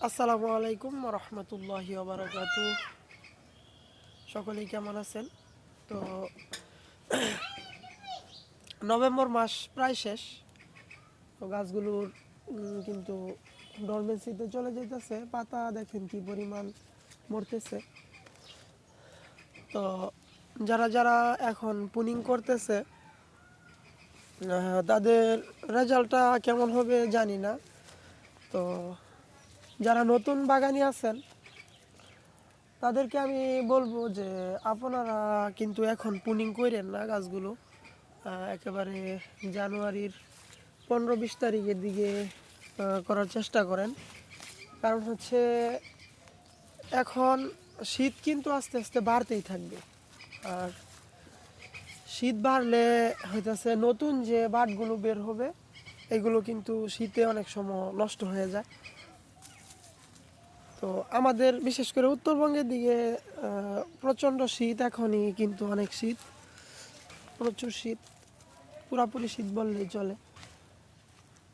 আসসালামু আলাইকুম রহমতুল্লাহি ওবারাকাতু। সকলেই কেমন আছেন? তো নভেম্বর মাস প্রায় শেষ। তো গাছগুলোর কিন্তু ডরমেন্সিতে চলে যেতেছে, পাতা দেখেন কি পরিমাণ মরতেছে। তো যারা যারা এখন পুনিং করতেছে তাদের রেজাল্টটা কেমন হবে জানি না। তো যারা নতুন বাগানি আছেন তাদেরকে আমি বলবো যে আপনারা কিন্তু এখন পুনিং করেন না গাছগুলো, একেবারে জানুয়ারির 15-20 তারিখের দিকে করার চেষ্টা করেন। কারণ হচ্ছে এখন শীত কিন্তু আস্তে আস্তে বাড়তেই থাকবে, আর শীত বাড়লে হইতেছে নতুন যে বাটগুলো বের হবে এগুলো কিন্তু শীতে অনেক সময় নষ্ট হয়ে যায়। তো আমাদের বিশেষ করে উত্তরবঙ্গের দিকে প্রচণ্ড শীত, এখনই কিন্তু অনেক শীত, প্রচুর শীত, পুরাপুরি শীত বললেই চলে।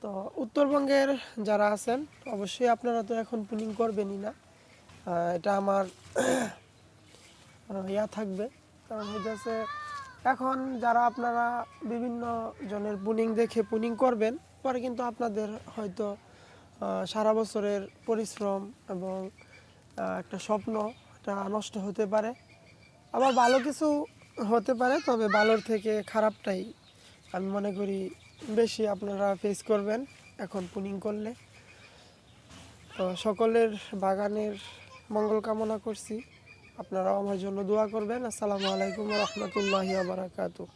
তো উত্তরবঙ্গের যারা আছেন অবশ্যই আপনারা তো এখন পুলিং করবেনই না, এটা আমার থাকবে। কারণ হচ্ছে এখন যারা আপনারা বিভিন্ন জনের পুলিং দেখে পুলিং করবেন, পরে কিন্তু আপনাদের হয়তো সারা বছরের পরিশ্রম এবং একটা স্বপ্ন এটা নষ্ট হতে পারে। আবার ভালো কিছু হতে পারে, তবে ভালোর থেকে খারাপটাই আমি মনে করি বেশি আপনারা ফেস করবেন এখন পুনিং করলে। তো সকলের বাগানের মঙ্গল কামনা করছি, আপনারাও আমার জন্য দোয়া করবেন। আসসালামু আলাইকুম রহমতুল্লাহি ওয়া বারাকাতুহু।